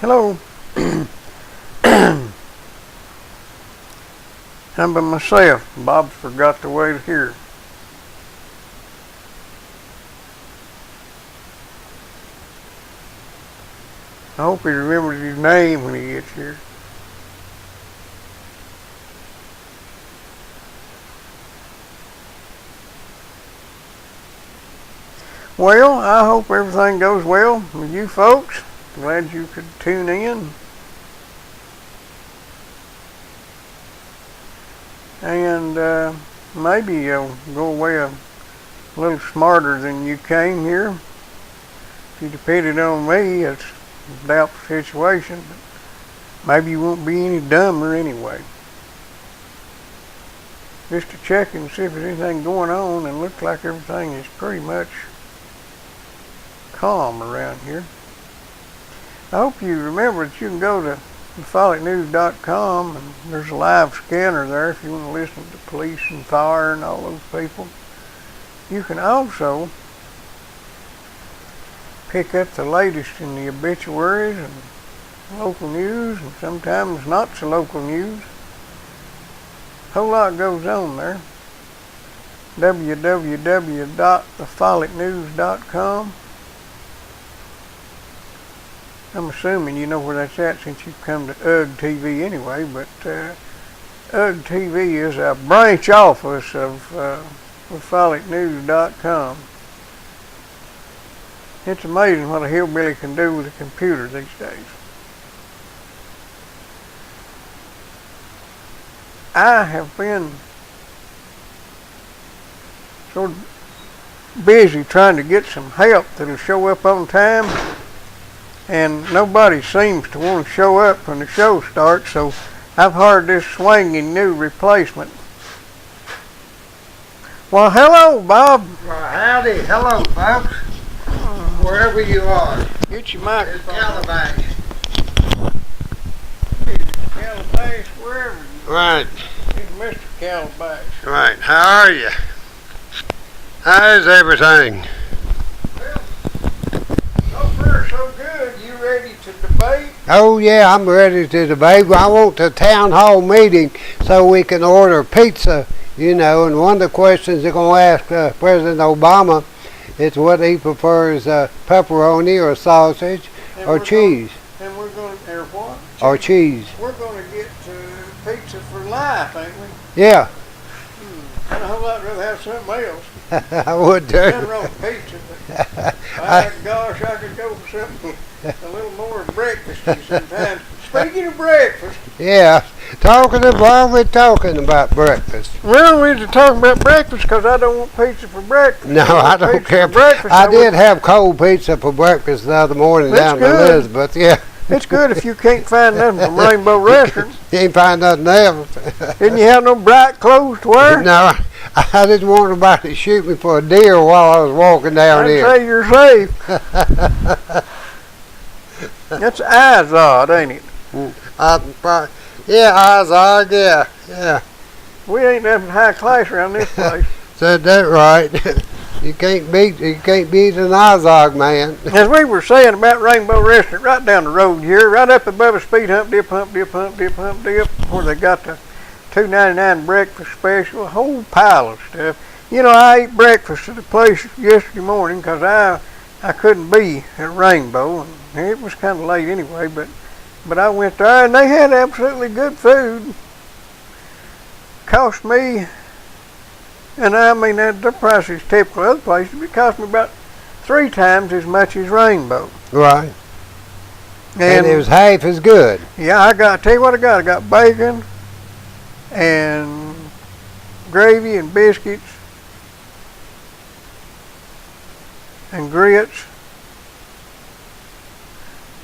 Hello. I'm by myself. Bob's forgot the way to here. I hope he remembers his name when he gets here. Well, I hope everything goes well with you folks. Glad you could tune in. And maybe you'll go away a little smarter than you came here. If you depended on me, it's a doubtful situation, but maybe you won't be any dumber anyway. Just to check and see if there's anything going on, and looks like everything is pretty much calm around here. I hope you remember that you can go to thefolletnews.com, and there's a live scanner there if you want to listen to police and fire and all those people. You can also pick up the latest in the obituaries and local news, and sometimes not so local news. A whole lot goes on there. www.thefolletnews.com. I'm assuming you know where that's at since you've come to UGG TV anyway, but UGG TV is a branch office of thefolletnews.com. It's amazing what a hillbilly can do with a computer these days. I have been sort of busy trying to get some help that'll show up on time, and nobody seems to want to show up when the show starts, so I've hired this swinging new replacement. Well, hello, Bob. Well, howdy. Hello, folks. Wherever you are. Get your microphone. Calabash. Calabash, wherever you are. Right. It's Mr. Calabash. Right. How are you? How's everything? Well, so far so good. You ready to debate? Oh, yeah, I'm ready to debate. I want a town hall meeting so we can order pizza, you know, and one of the questions they're going to ask President Obama is what he prefers, pepperoni or sausage or cheese. And we're going to, or what? Or cheese. We're going to get pizza for life, ain't we? Yeah. I'd a whole lot rather have something else. I would too. Nothing wrong with pizza, but by gosh, I could go for something a little more breakfasty sometimes. Speaking of breakfast. Yeah. We're talking about breakfast. Well, we were talking about breakfast because I don't want pizza for breakfast. No, I don't care. I did have cold pizza for breakfast the other morning down in Elizabeth. Yeah. It's good if you can't find nothing from Rainbow Restaurant. You ain't find nothing else. Didn't you have no bright clothes to wear? No, I didn't want nobody to shoot me for a deer while I was walking down here. I'd say you're safe. That's Izod, ain't it? Yeah, Izod, yeah. We ain't nothing high class around this place. Said that right. You can't beat an Izod man. As we were saying about Rainbow Restaurant, right down the road here, right up above a speed hump dip, where they got the $2.99 breakfast special, a whole pile of stuff. You know, I ate breakfast at the place yesterday morning because I couldn't be at Rainbow, and it was kind of late anyway, but I went there and they had absolutely good food. Cost me, and I mean the price is typical of other places, but it cost me about 3 times as much as Rainbow. Right. And it was half as good. Yeah, tell you what I got. I got bacon and gravy and biscuits and grits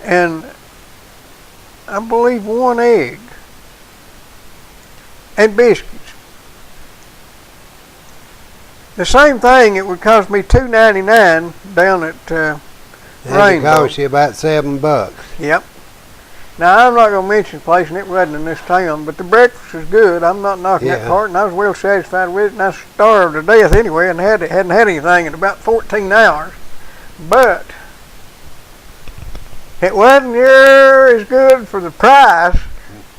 and I believe 1 egg and biscuits. The same thing, it would cost me $2.99 down at Rainbow. It cost you about $7. Yep. Now, I'm not going to mention the place, and it wasn't in this town, but the breakfast was good. I'm not knocking that part, and I was well satisfied with it, and I starved to death anyway and hadn't had anything in about 14 hours. But It wasn't near as good for the price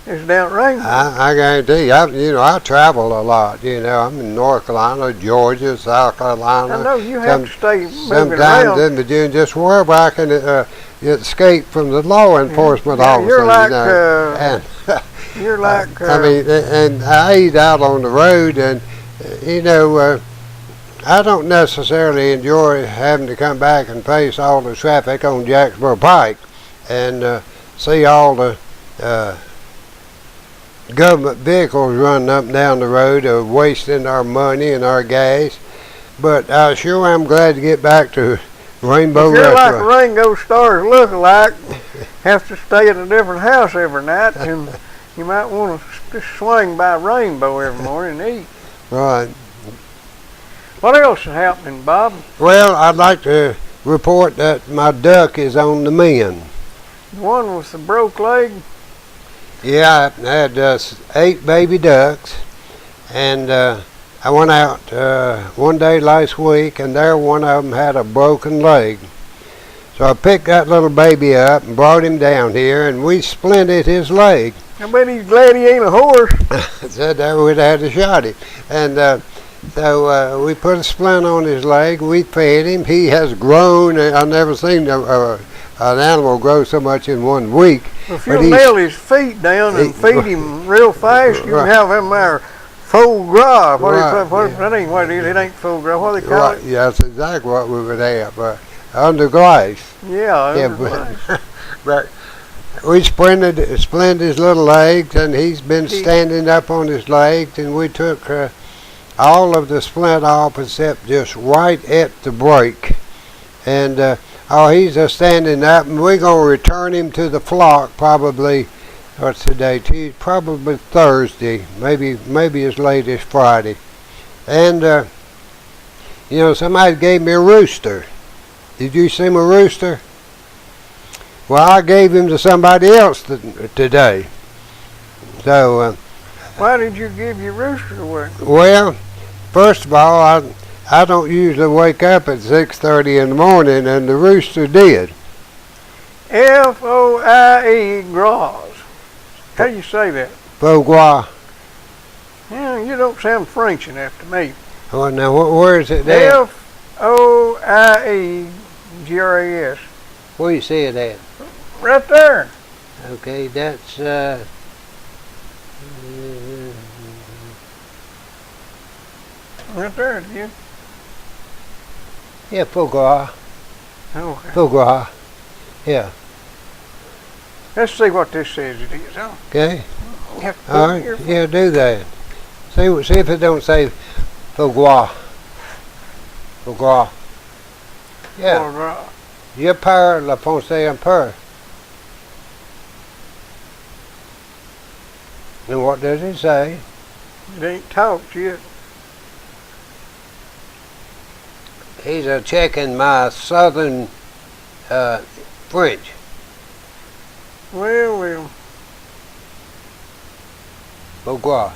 as down at Rainbow. I guarantee you. I travel a lot. I'm in North Carolina, Georgia, South Carolina. I know you have to stay moving Sometimes around. in Virginia, just wherever I can escape from the law enforcement officer. You're like, and, you're like. I mean, and I eat out on the road, and I don't necessarily enjoy having to come back and face all the traffic on Jacksboro Pike and see all the government vehicles running up and down the road, wasting our money and our gas. But I sure am glad to get back to Rainbow If you're Restaurant. like a Ringo Starr's lookalike, have to stay at a different house every night, and you might want to just swing by Rainbow every morning and eat. Right. What else is happening, Bob? Well, I'd like to report that my duck is on the mend. The one with the broke leg? Yeah, I had 8 baby ducks, and I went out one day last week, and there one of them had a broken leg. So I picked that little baby up and brought him down here, and we splinted his leg. I bet he's glad he ain't a horse. Said that we'd had to shot him. And so we put a splint on his leg. We fed him. He has grown. I've never seen an animal grow so much in 1 week. If you nail his feet down and feed him real fast, you can have him there foie gras. That ain't what it is. It ain't foie gras. What do they call it? Yeah, that's exactly what we would have. Under glass. Yeah, glass. But we splinted his little legs, and he's been standing up on his legs, and we took all of the splint off except just right at the break. And he's standing up, and we're going to return him to the flock probably, what's the day, Tuesday, probably Thursday, maybe as late as Friday. And, somebody gave me a rooster. Did you see my rooster? Well, I gave him to somebody else today. So. Why did you give your rooster away? Well, first of all, I don't usually wake up at 6:30 in the morning, and the rooster did. Foie gras. How do you say that? Foie gras. Yeah, you don't sound French enough to me. Oh, now where is it at? Foie-gras. Where you see it at? Right there. Okay, that's right there, you. Yeah, foie gras. Okay. Foie gras. Yeah. Let's see what this says it is, huh? Okay. All right. Yeah, do that. See if it don't say foie gras. Foie gras. Yeah. Foie gras. Je parle le français un peu. And what does it say? It ain't talked yet. He's checking my southern French. Well. Foie gras.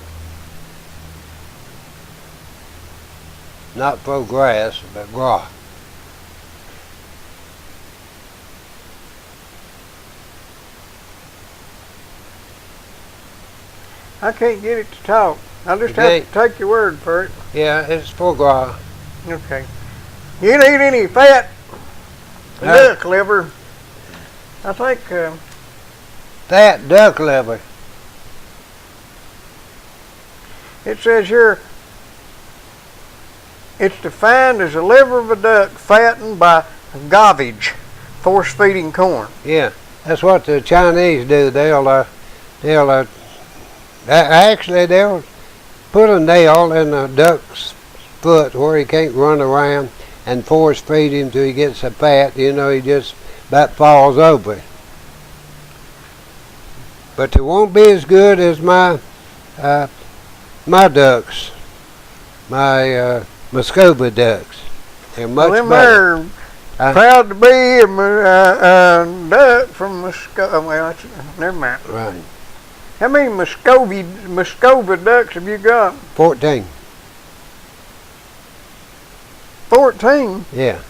Not foie gras, but gras. I can't get it to talk. I'll just have to take your word for it. Yeah, it's foie gras. Okay. You don't eat any fat duck liver. I think. Fat duck liver. It says here, it's defined as the liver of a duck fattened by gavage, force-feeding corn. Yeah, that's what the Chinese do. They'll put a nail in a duck's foot where he can't run around and force feed him till he gets so fat, he just about falls over. But it won't be as good as my ducks, my Muscovy ducks. They're much better. They're proud to be a duck from Muscovy. Well, never mind. Right. How many Muscovy ducks have you got? 14. 14? Yeah.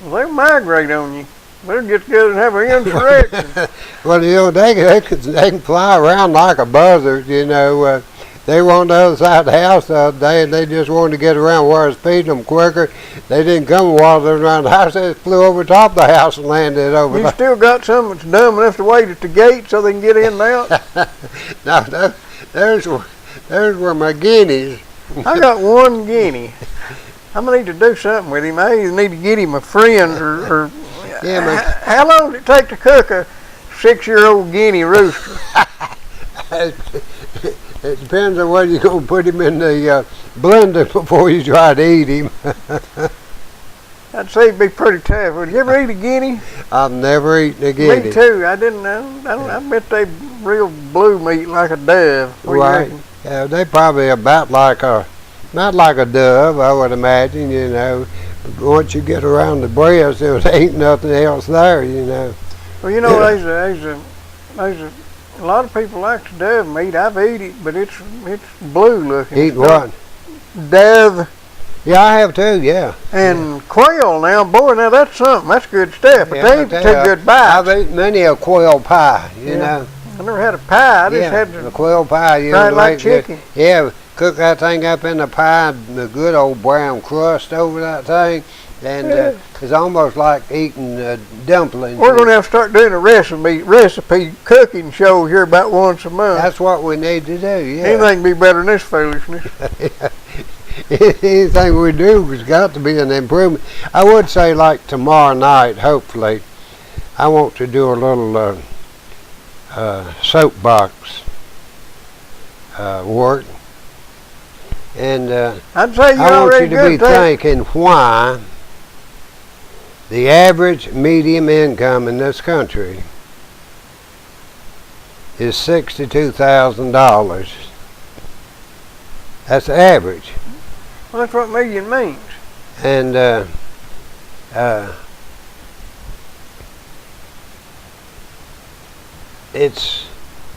Well, they'll migrate on you. Better get together and have an insurrection. Well, you know, they can fly around like a buzzard, you know. They were on the other side of the house the other day, and they just wanted to get around where I was feeding them quicker. They didn't come while they were around the house. They just flew over top the house and landed over there. You still got some that's dumb enough to wait at the gate so they can get in and out? No, there's were my guineas. I got one guinea. I'm going to need to do something with him. I either need to get him a friend or Yeah, man. How long does it take to cook a 6-year-old guinea rooster? It depends on whether you're going to put him in the blender before you try to eat him. I'd say it'd be pretty tough. Would you ever eat a guinea? I've never eaten a guinea. Me too. I didn't know. I bet they real blue meat like a dove. What Right. Yeah, they probably about like not like a dove, I would imagine, you know. Once you get around the breast, there ain't nothing else there, you know. Well, you know, there's a lot of people like the dove meat. I've eaten it, but it's blue looking. Eat what? Dove. Yeah, I have too, yeah. And quail now, boy, now that's something. That's good stuff. But Yeah, they ain't I too tell you, good bites. I've eaten many a quail pie, you know. I never had a pie. I just had the to quail pie, you fry know. it like chicken. Yeah, cook that thing up in the pie, the good old brown crust over that thing, and it's almost like eating dumplings. We're going to have to start doing a recipe cooking show here about once a month. That's what we need to do, yeah. Anything can be better than this foolishness. Anything we do has got to be an improvement. I would say, like tomorrow night, hopefully, I want to do a little soapbox work. And I'd say you're I want already you to good be at that. thinking why the average medium income in this country is $62,000. That's average. Well, that's what median means. And it's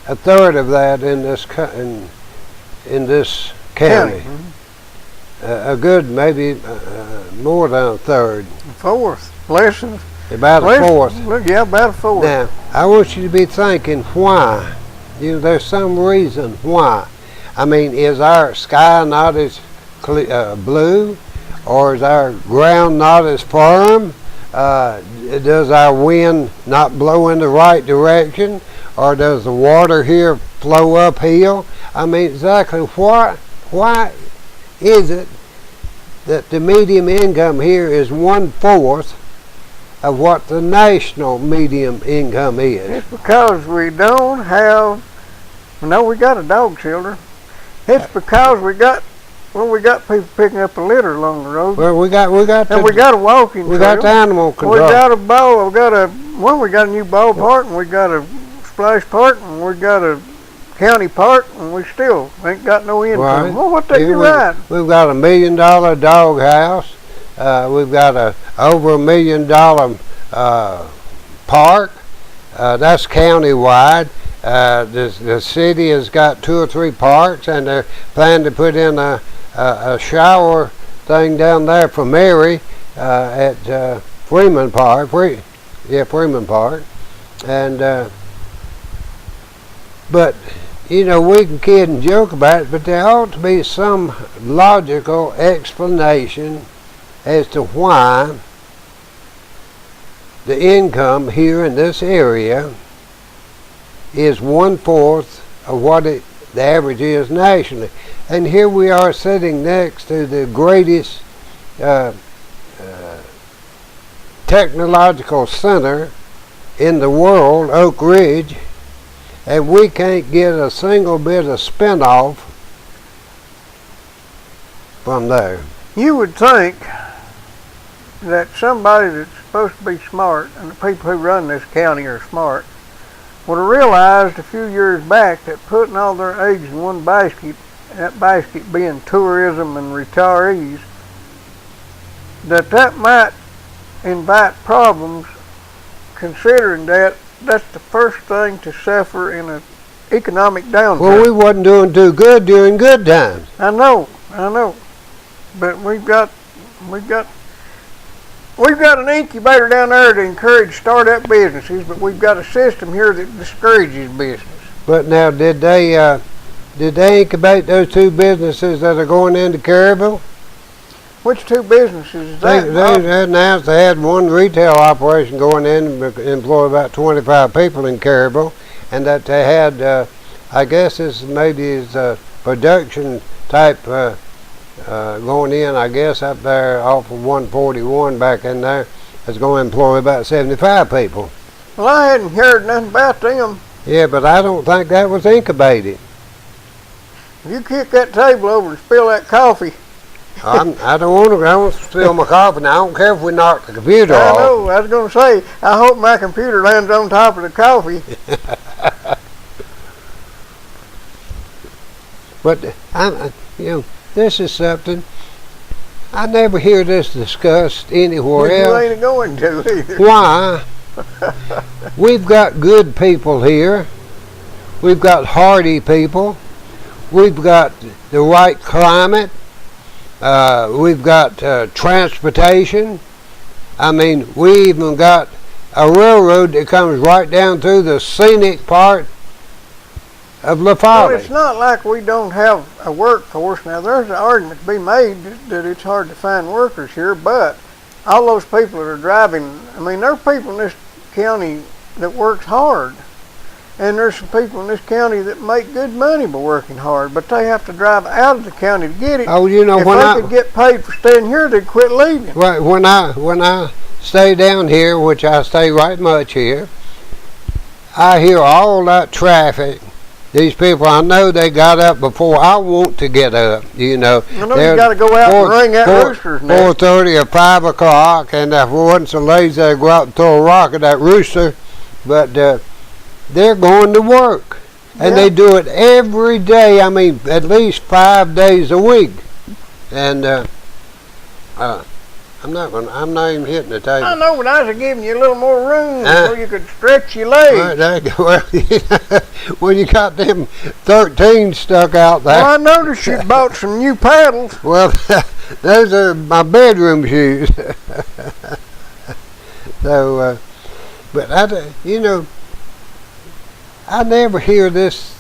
a third of that in this in this county. A good, maybe more than a third. Fourth. Less than. About a fourth. Look, yeah, about a fourth. Now, I want you to be thinking why. You know, there's some reason why. I mean, is our sky not as blue, or is our ground not as firm? Does our wind not blow in the right direction, or does the water here flow uphill? I mean, exactly why is it that the medium income here is 1/4 of what the national medium income is? It's because we don't have. No, we got a dog shelter. It's because we got people picking up a litter along the road. Well, we got and we got a walking we trail. got the animal control. We got a new ballpark, and we got a splash park, and we got a county park, and we still ain't got no income. Right. Well, what they right? We've got $1 million dog house. We've got over $1 million park. That's countywide. The city has got 2 or 3 parks, and they're planning to put in a shower thing down there for Mary at Freeman Park. Freeman Park. And but you know, we can kid and joke about it, but there ought to be some logical explanation as to why the income here in this area is 1/4 of what the average is nationally. And here we are sitting next to the greatest technological center in the world, Oak Ridge, and we can't get a single bit of spin-off from there. You would think that somebody that's supposed to be smart, and the people who run this county are smart, would have realized a few years back that putting all their eggs in one basket, that basket being tourism and retirees, that might invite problems, considering that that's the first thing to suffer in an economic downturn. Well, we wasn't doing too good during good times. I know. But we've got we've got an incubator down there to encourage start-up businesses, but we've got a system here that discourages business. But now, did they incubate those two businesses that are going into Caribou? Which two businesses is that? They announced they had one retail operation going in and employ about 25 people in Caribou, and that they had, I guess this maybe is a production type going in, I guess, up there off of 141 back in there. It's going to employ about 75 people. Well, I hadn't heard nothing about them. Yeah, but I don't think that was incubated. If you kick that table over and spill that coffee. I don't want to spill my coffee now. I don't care if we knock the computer off. I know. I was going to say, I hope my computer lands on top of the coffee. But this is something I never hear this discussed anywhere else. You ain't going to either. Why? We've got good people here. We've got hardy people. We've got the right climate. We've got transportation. I mean, we even got a railroad that comes right down through the scenic part of La Follette. Well, it's not like we don't have a workforce. Now, there's an argument to be made that it's hard to find workers here, but all those people that are driving, I mean, there are people in this county that works hard. And there's some people in this county that make good money by working hard, but they have to drive out of the county to get it. Oh, you know, if they could get paid for staying here, they'd quit leaving. Right, when I stay down here, which I stay right much here, I hear all that traffic. These people, I know they got up before I want to get up. You know, I know you got to go out and ring that rooster's nest. 4:30 or 5 o'clock, and if I wasn't so lazy, I'd go out and throw a rock at that rooster. But they're going to work, and they do it every day. I mean, at least 5 days a week. And I'm not even hitting the table. I know, but I was giving you a little more room so you could stretch your legs. Well, you got them 13 stuck out there. Well, I noticed you bought some new paddles. Well, those are my bedroom shoes. So, but I never hear this.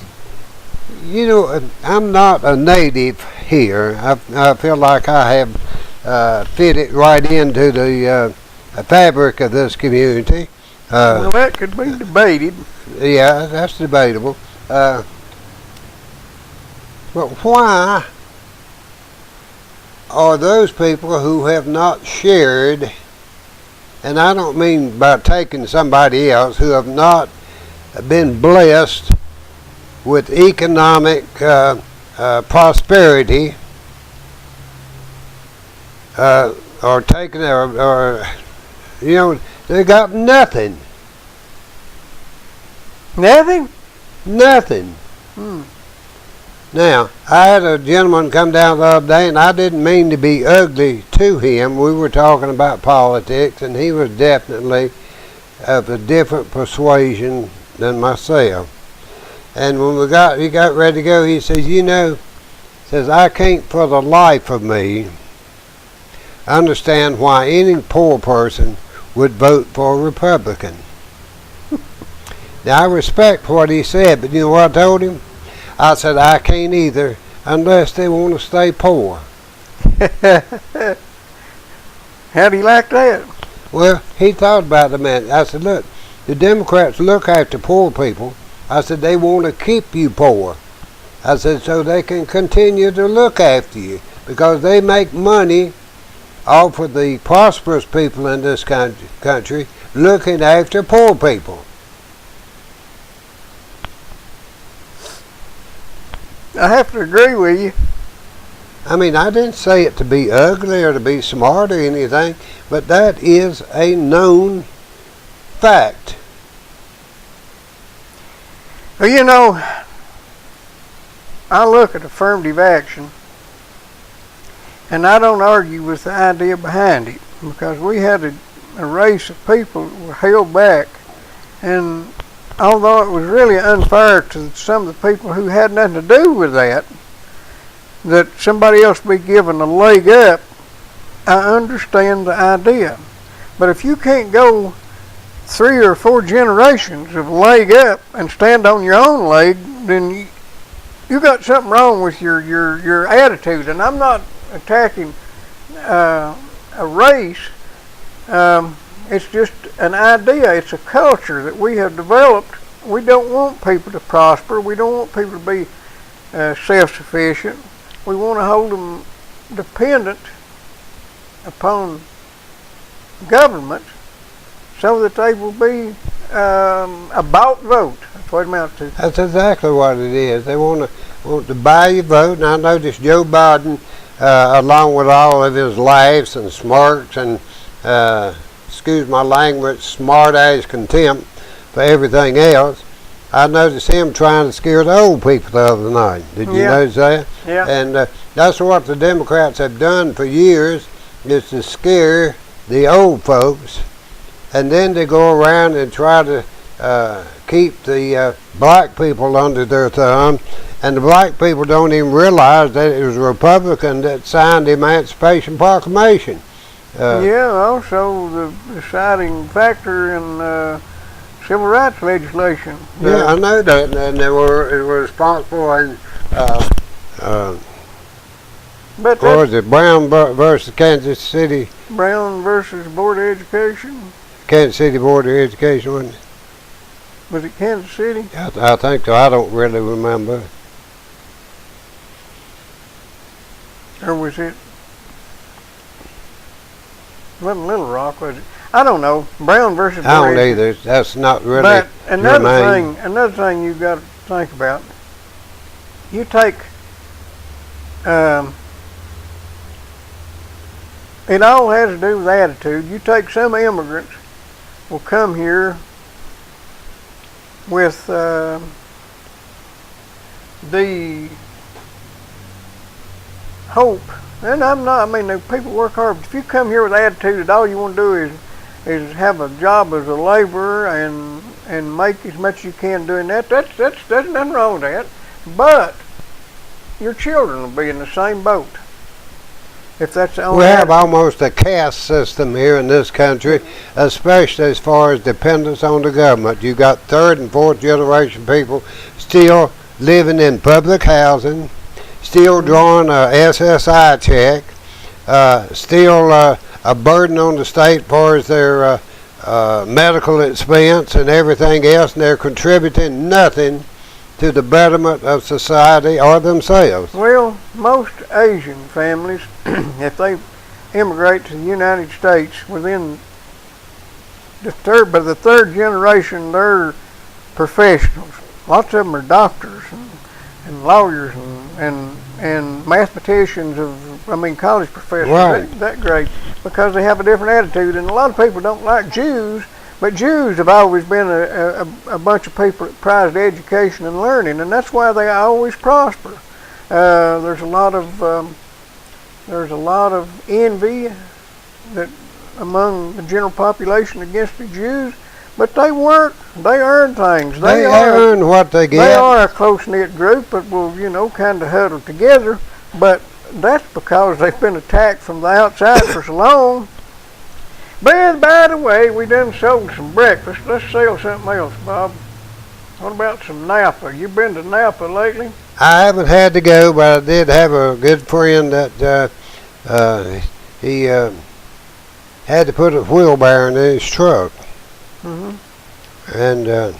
You know, I'm not a native here. I feel like I have fit it right into the fabric of this community. Well, that could be debated. Yeah, that's debatable. But why are those people who have not shared, and I don't mean by taking somebody else, who have not been blessed with economic prosperity, or taken, or you know, they got nothing. Nothing? Nothing. Now, I had a gentleman come down the other day, and I didn't mean to be ugly to him. We were talking about politics, and he was definitely of a different persuasion than myself. And when he got ready to go, he says, I can't for the life of me understand why any poor person would vote for a Republican. Now, I respect what he said, but you know what I told him? I said, I can't either unless they want to stay poor. How do you like that? Well, he thought about it a minute. I said, look, the Democrats look after poor people. I said, they want to keep you poor. I said, so they can continue to look after you because they make money off of the prosperous people in this country looking after poor people. I have to agree with you. I mean, I didn't say it to be ugly or to be smart or anything, but that is a known fact. Well, you know, I look at affirmative action, and I don't argue with the idea behind it, because we had a race of people that were held back, and although it was really unfair to some of the people who had nothing to do with that somebody else be given a leg up, I understand the idea. But if you can't go 3 or 4 generations of leg up and stand on your own leg, then you got something wrong with your attitude. And I'm not attacking a race. It's just an idea. It's a culture that we have developed. We don't want people to prosper. We don't want people to be self-sufficient. We want to hold them dependent upon government so that they will be a bought vote. That's what it amounts to. That's exactly what it is. They want to buy your vote. And I noticed Joe Biden, along with all of his laughs and smirks and, excuse my language, smart-ass contempt for everything else, I noticed him trying to scare the old people the other night. Did you notice that? Yeah. And that's what the Democrats have done for years, is to scare the old folks, and then they go around and try to keep the black people under their thumb, and the black people don't even realize that it was a Republican that signed the Emancipation Proclamation. Also the deciding factor in civil rights legislation. Yeah, I know that, and they were responsible in but what was it, Brown versus Kansas City? Brown versus Board of Education. Kansas City Board of Education, wasn't it? Was it Kansas City? I think so. I don't really remember. Or was it? Wasn't Little Rock, was it? I don't know. Brown versus. I don't either. That's not really. But another thing you got to think about. You take. It all has to do with attitude. You take some immigrants will come here with the hope, and the people work hard, but if you come here with attitude that all you want to do is have a job as a laborer and make as much as you can doing that, there's nothing wrong with that. But your children will be in the same boat. If that's the only we have almost a caste system here in this country, especially as far as dependence on the government. You got 3rd and 4th generation people still living in public housing, still drawing a SSI check, still a burden on the state as far as their medical expense and everything else, and they're contributing nothing to the betterment of society or themselves. Well, most Asian families, if they immigrate to the United States within the third generation, they're professionals. Lots of them are doctors and lawyers and mathematicians college professors. Right. That great, because they have a different attitude. And a lot of people don't like Jews. But Jews have always been a bunch of people that prized education and learning, and that's why they always prosper. There's a lot of envy that among the general population against the Jews, but they work, they earn things. They earn what they get. They are a close-knit group that will, kind of huddle together, but that's because they've been attacked from the outside for so long. But by the way, we done sold some breakfast. Let's sell something else, Bob. What about some Napa? You been to Napa lately? I haven't had to go, but I did have a good friend that he had to put a wheelbarrow in his truck. Mm-hmm. And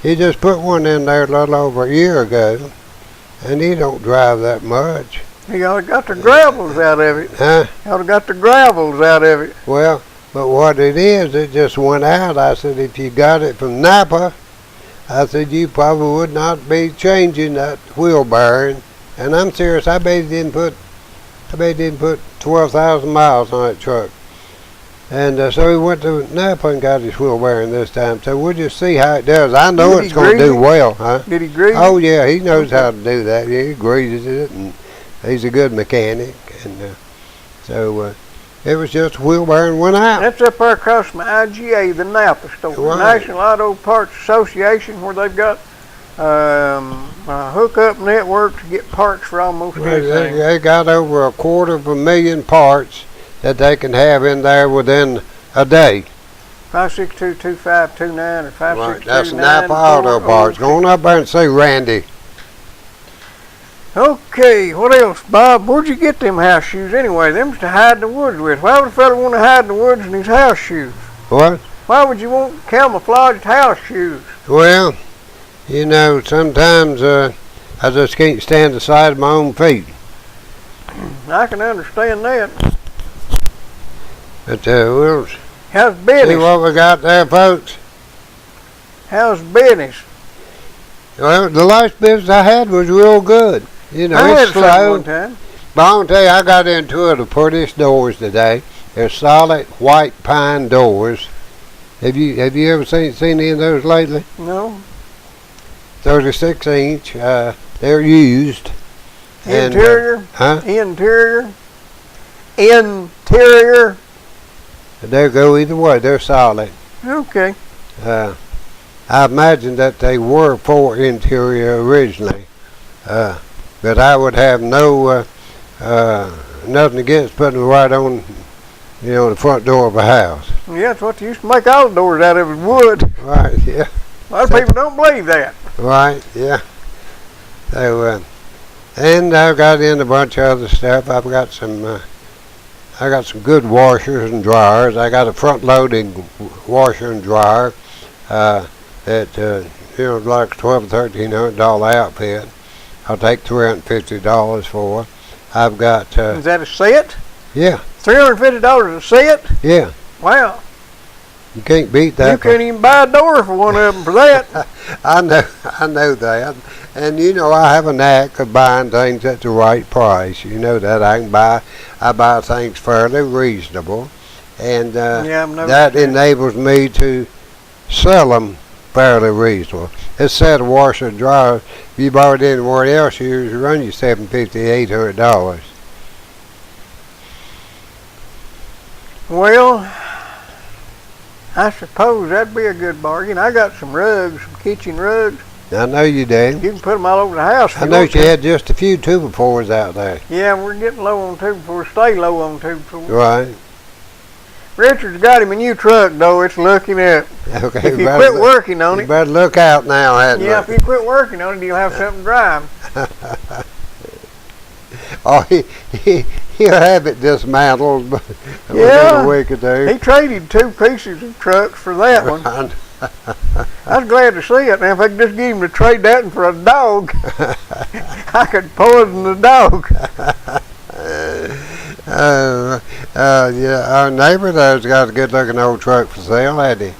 he just put one in there a little over a year ago, and he don't drive that much. He ought to got the gravels out of it. Huh? He ought to got the gravels out of it. Well, but what it is, it just went out. I said, if you got it from Napa, I said, you probably would not be changing that wheelbarrow. And I'm serious, I bet he didn't put 12,000 miles on that truck. And so he went to Napa and got his wheelbarrow this time. So we'll just see how it does. I know it's going to do well, huh? Did he grease it? Oh, yeah, he knows how to do that. Yeah, he greases it, and he's a good mechanic. And so it was just a wheelbarrow and went out. That's up there across from IGA, the Napa store. Right. National Auto Parts Association, where they've got a hookup network to get parts for almost everything. They got over 250,000 parts that they can have in there within a day. 562-2529 or 562-9406. Right, that's Napa Auto Parts. Go on up there and see Randy. Okay, what else, Bob? Where'd you get them house shoes anyway? Them's to hide in the woods with. Why would a fella want to hide in the woods in his house shoes? What? Why would you want camouflaged house shoes? Well, you know, sometimes I just can't stand the sight of my own feet. I can understand that. But we'll How's see business? what we got there, folks. How's business? Well, the last business I had was real good. You know, I had it's some slow. one time. But I'm gonna tell you, I got into the prettiest doors today. They're solid white pine doors. Have you ever seen any of those lately? No. 36 inch. They're used. Interior? Huh? Interior? Interior? They go either way. They're solid. Okay. I imagine that they were for interior originally, but I would have no nothing against putting them right on, you know, the front door of a house. Yeah, that's what they used to make all the doors out of, is wood. Right. Yeah. A lot of people don't believe that. Right. Yeah. So, and I've got in a bunch of other stuff. I've got some. I got some good washers and dryers. I got a front-loading washer and dryer. That you know, like $1,200 or $1,300 outfit. I'll take $350 for. I've got. Is that a set? Yeah. $350 a set? Yeah. Wow. You can't beat that. You couldn't even buy a door for one of them for that. I know that, and you know I have a knack of buying things at the right price. You know that I buy things fairly reasonable, and that enables me to sell them fairly reasonable. This set of washer and dryer, if you bought it anywhere else, you run you $750, $800. Well, I suppose that'd be a good bargain. I got some rugs, some kitchen rugs. I know you did. You can put them all over the house. I know you had just a few 2x4s out there. Yeah, we're getting low on 2x4. Stay low on 2x4. Right. Richard's got him a new truck, though. It's looking up. Okay. If you quit working on it. You better look out now, hadn't Yeah, if you quit working on it, you'll have something to drive. Oh, he'll have it dismantled within a week or two. He traded 2 pieces of trucks for that one. I was glad to see it. Now, if I could just get him to trade that one for a dog, I could poison the dog. Yeah, our neighbor there's got a good-looking old truck for sale, hasn't he?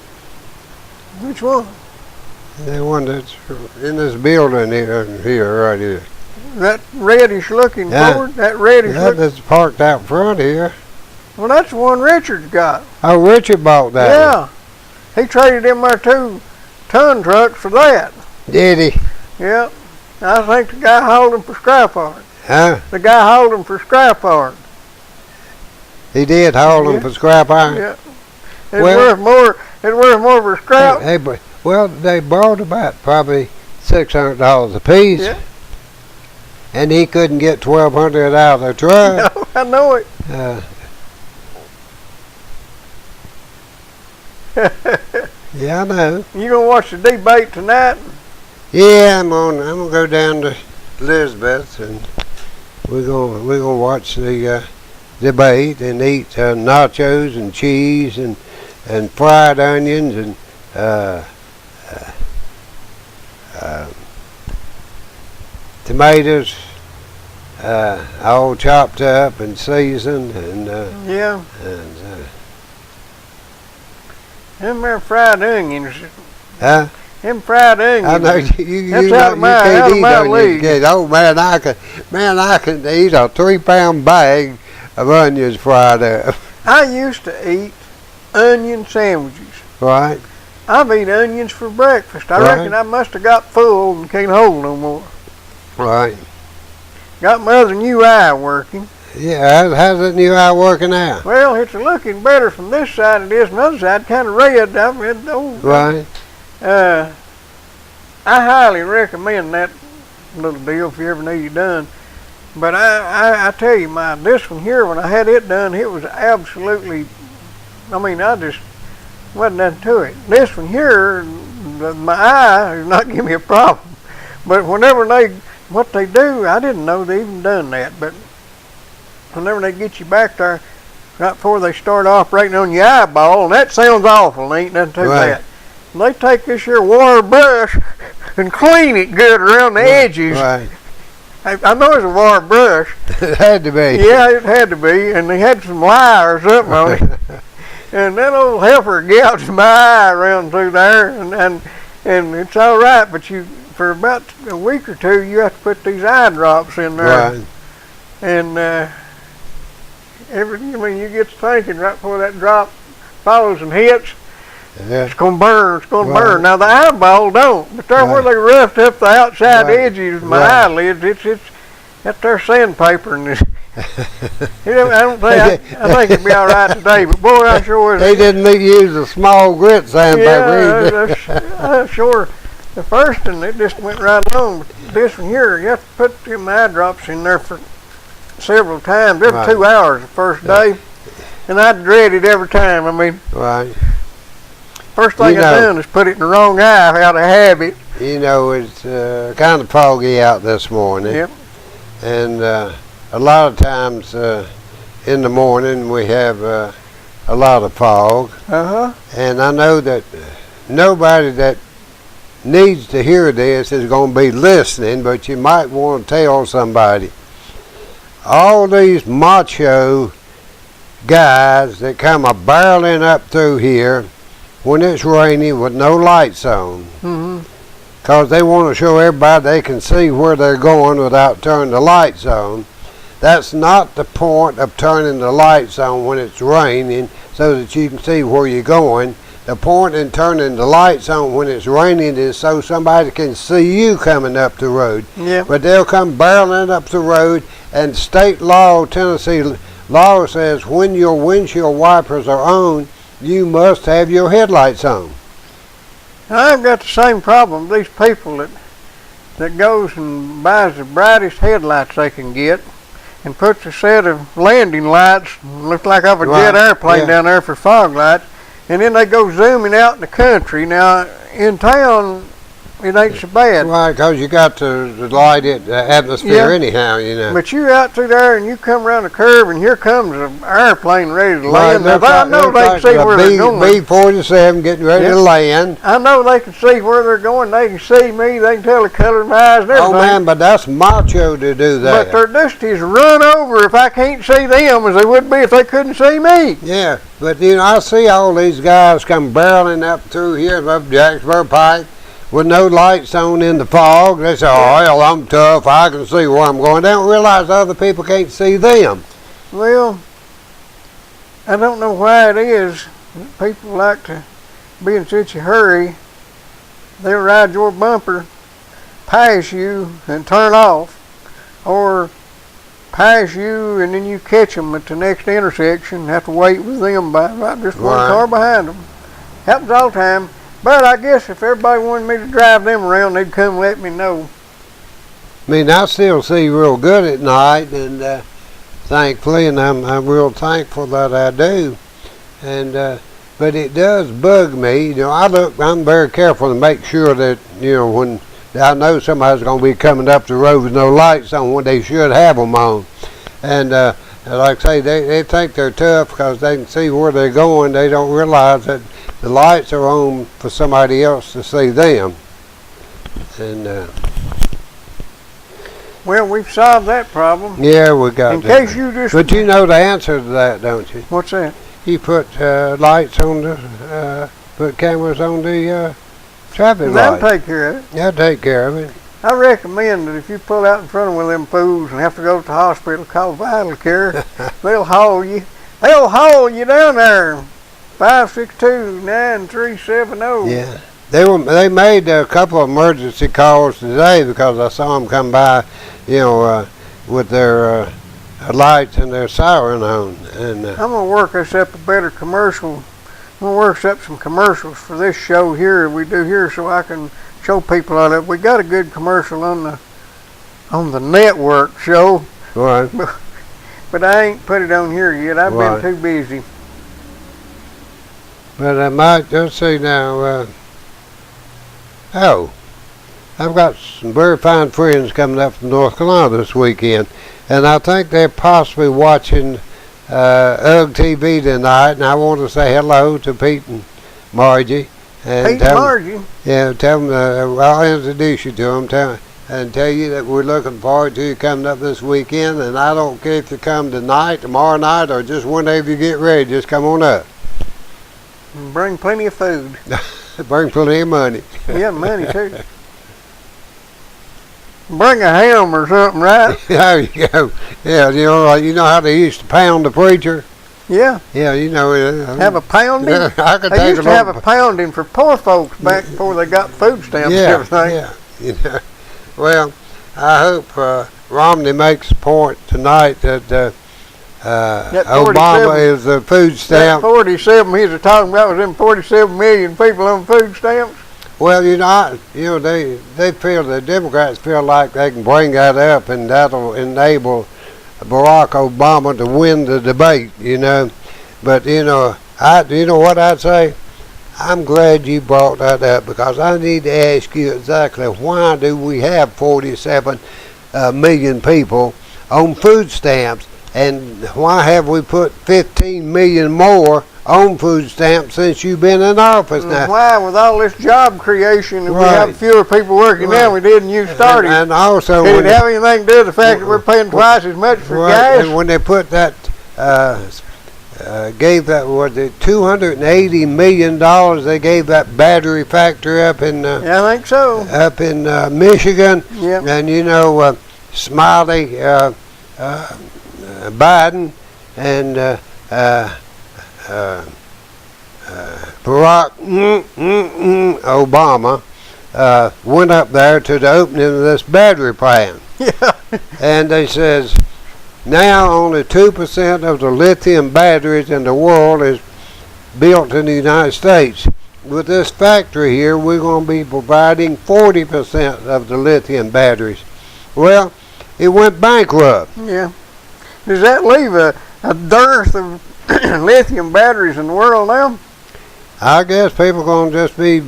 Which one? The one that's in this building here, right here. That reddish-looking Ford? That reddish-looking? That's parked out front here. Well, that's the one Richard's got. Oh, Richard bought that Yeah. He traded in my 2-ton trucks for that. Did he? Yep. I think the guy hauled them for scrap iron. Huh? The guy hauled them for scrap iron. He did haul them for scrap iron? Yeah. It's worth more for scrap. Well, they bought about probably $600 a piece. Yeah. And he couldn't get $1,200 out of the truck. No, I know it. Yeah, I know. You gonna watch the debate tonight? Yeah, I'm gonna go down to Elizabeth and we're gonna watch the debate and eat nachos and cheese and fried onions and tomatoes, all chopped up and seasoned, and yeah. Them there fried onions. Huh? Them fried onions. I know you That's out of my league. Oh man, I can eat a 3-pound bag of onions fried up. I used to eat onion sandwiches. Right. I've eaten onions for breakfast. I reckon I must have got full and can't hold no more. Right. Got my other new eye working. Yeah, how's that new eye working out? Well, it's looking better from this side than it is from the other side. Kind of red. Right. I highly recommend that little deal if you ever need it done. But I tell you, this one here, when I had it done, it was absolutely I mean, I just wasn't nothing to it. This one here, my eye is not giving me a problem. But whenever what they do, I didn't know they even done that. But whenever they get you back there, right before they start operating on your eyeball, and that sounds awful, ain't nothing to that. And they take this here wire brush and clean it good around the edges. Right. I know it's a wire brush. It had to be. Yeah, it had to be, and they had some lye or something on it. And that old heifer gouged my eye around through there, and it's all right, but for about a week or two, you have to put these eye drops in there. Right. And you get to thinking right before that drop follows and hits, it's going to burn. It's going to burn. Now the eyeball don't, but there where they roughed up the outside edges of my eyelids, it's that there sandpaper and it's. I think it'd be all right today, but boy, I sure. They didn't use a small grit sandpaper either. I'm sure. The first one, it just went right along. But this one here, you have to put them eye drops in there for several times, every 2 hours the first day, and I dread it every time. I mean, first thing I done is put it in the wrong eye out of habit. You know, it's kind of foggy out this morning. Yep. And a lot of times in the morning we have a lot of fog. And I know that nobody that needs to hear this is going to be listening, but you might want to tell somebody. All these macho guys that come a barreling up through here when it's raining with no lights on, because they want to show everybody they can see where they're going without turning the lights on. That's not the point of turning the lights on when it's raining so that you can see where you're going. The point in turning the lights on when it's raining is so somebody can see you coming up the road. But they'll come barreling up the road, and state law, Tennessee law says when your windshield wipers are on, you must have your headlights on. I've got the same problem. These people that goes and buys the brightest headlights they can get and puts a set of landing lights, looks like of a jet airplane down there for fog lights, and then they go zooming out in the country. Now, in town, it ain't so bad. Right, because you got to light it, the atmosphere anyhow, you know. But you out through there and you come around the curve and here comes an airplane ready to land. Now, I know they can see where they're going. B-47 getting ready to land. I know they can see where they're going. They can see me. They can tell the color of my eyes and everything. Oh, man, but that's macho to do that. But they're just as run over if I can't see them as they would be if they couldn't see me. Yeah, but, you know, I see all these guys come barreling up through here up Jacksboro Pike with no lights on in the fog. They say, oh, hell, I'm tough. I can see where I'm going. They don't realize other people can't see them. Well, I don't know why it is. People like to be in such a hurry. They'll ride your bumper, pass you, and turn off. Or pass you, and then you catch them at the next intersection and have to wait with them by just one car behind them. Happens all the time. But I guess if everybody wanted me to drive them around, they'd come let me know. I mean, I still see real good at night, and thankfully, and I'm real thankful that I do. And but it does bug me. You know, I'm very careful to make sure that, you know, when I know somebody's going to be coming up the road with no lights on when they should have them on. And like I say, they think they're tough because they can see where they're going. They don't realize that the lights are on for somebody else to see them. And well, we've solved that problem. Yeah, we got in case you just. But you know the answer to that, don't you? What's that? You put lights on put cameras on the traffic lights. That'll take care of it. That'll take care of it. I recommend that if you pull out in front of one of them fools and have to go to the hospital, call Vital Care. They'll haul you. They'll haul you down there. 562-9370. Yeah, they made a couple of emergency calls today because I saw them come by, you know, with their lights and their siren on. And I'm gonna work us up a better commercial. I'm gonna work up some commercials for this show here we do here, so I can show people all that. We got a good commercial on the network show. Right. But I ain't put it on here yet. I've been too busy. But I might, let's see now, oh, I've got some very fine friends coming up from North Carolina this weekend, and I think they're possibly watching UGG TV tonight, and I want to say hello to Pete and Margie. And Pete and Margie? Yeah, tell them, I'll introduce you to them, and tell you that we're looking forward to you coming up this weekend, and I don't care if you come tonight, tomorrow night, or just whenever you get ready, just come on up. And bring plenty of food. Bring plenty of money. Yeah, money too. Bring a ham or something, right? There you go. Yeah, you know how they used to pound the preacher? Yeah. Yeah, you know. Have a pounding? I could They used to have a pounding for poor folks back before they got food stamps and everything. Yeah, you know. Well, I hope Romney makes a point tonight that Obama is a food stamp. That 47 he's talking about was them 47 million people on food stamps. Well, they feel, the Democrats feel like they can bring that up, and that'll enable Barack Obama to win the debate, But, you know what I'd say? I'm glad you brought that up, because I need to ask you exactly why do we have 47 million people on food stamps, and why have we put 15 million more on food stamps since you've been in office now? Why, with all this job creation, and we have fewer people working now we did when you started? And also, did it have anything to do with the fact that we're paying twice as much for gas? And when they put that, gave that, was it $280 million? They gave that battery factory up in I think so. Up in Michigan. Yep. And Smiley Biden and Barack Obama went up there to the opening of this battery plant. Yeah. And they says now only 2% of the lithium batteries in the world is built in the United States. With this factory here, we're going to be providing 40% of the lithium batteries. Well, it went bankrupt. Yeah. Does that leave a dearth of lithium batteries in the world now? I guess people are going to just be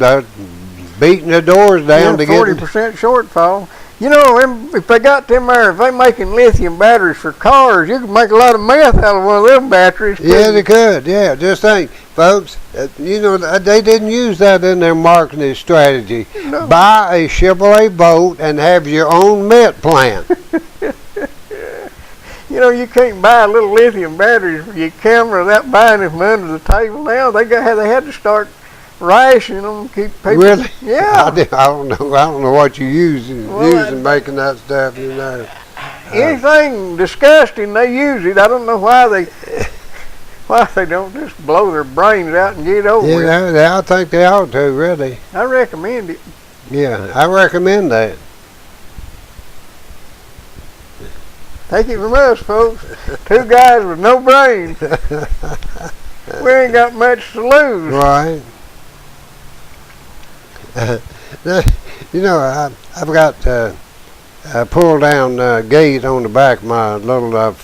beating the doors down to get 40% shortfall. If they got them there, if they making lithium batteries for cars, you could make a lot of meth out of one of them batteries. Yeah, they could. Yeah, just think, folks. They didn't use that in their marketing strategy. No. Buy a Chevrolet Bolt and have your own meth plant. You can't buy little lithium batteries for your camera without buying them from under the table now. They had to start rationing them, keep people. Really? Yeah. I don't know what you using making that stuff. Anything disgusting, they use it. I don't know why they don't just blow their brains out and get over it. I think they ought to, really. I recommend it. Yeah, I recommend that. Take it from us, folks. Two guys with no brains. We ain't got much to lose. Right. I've got a pull down gate on the back of my little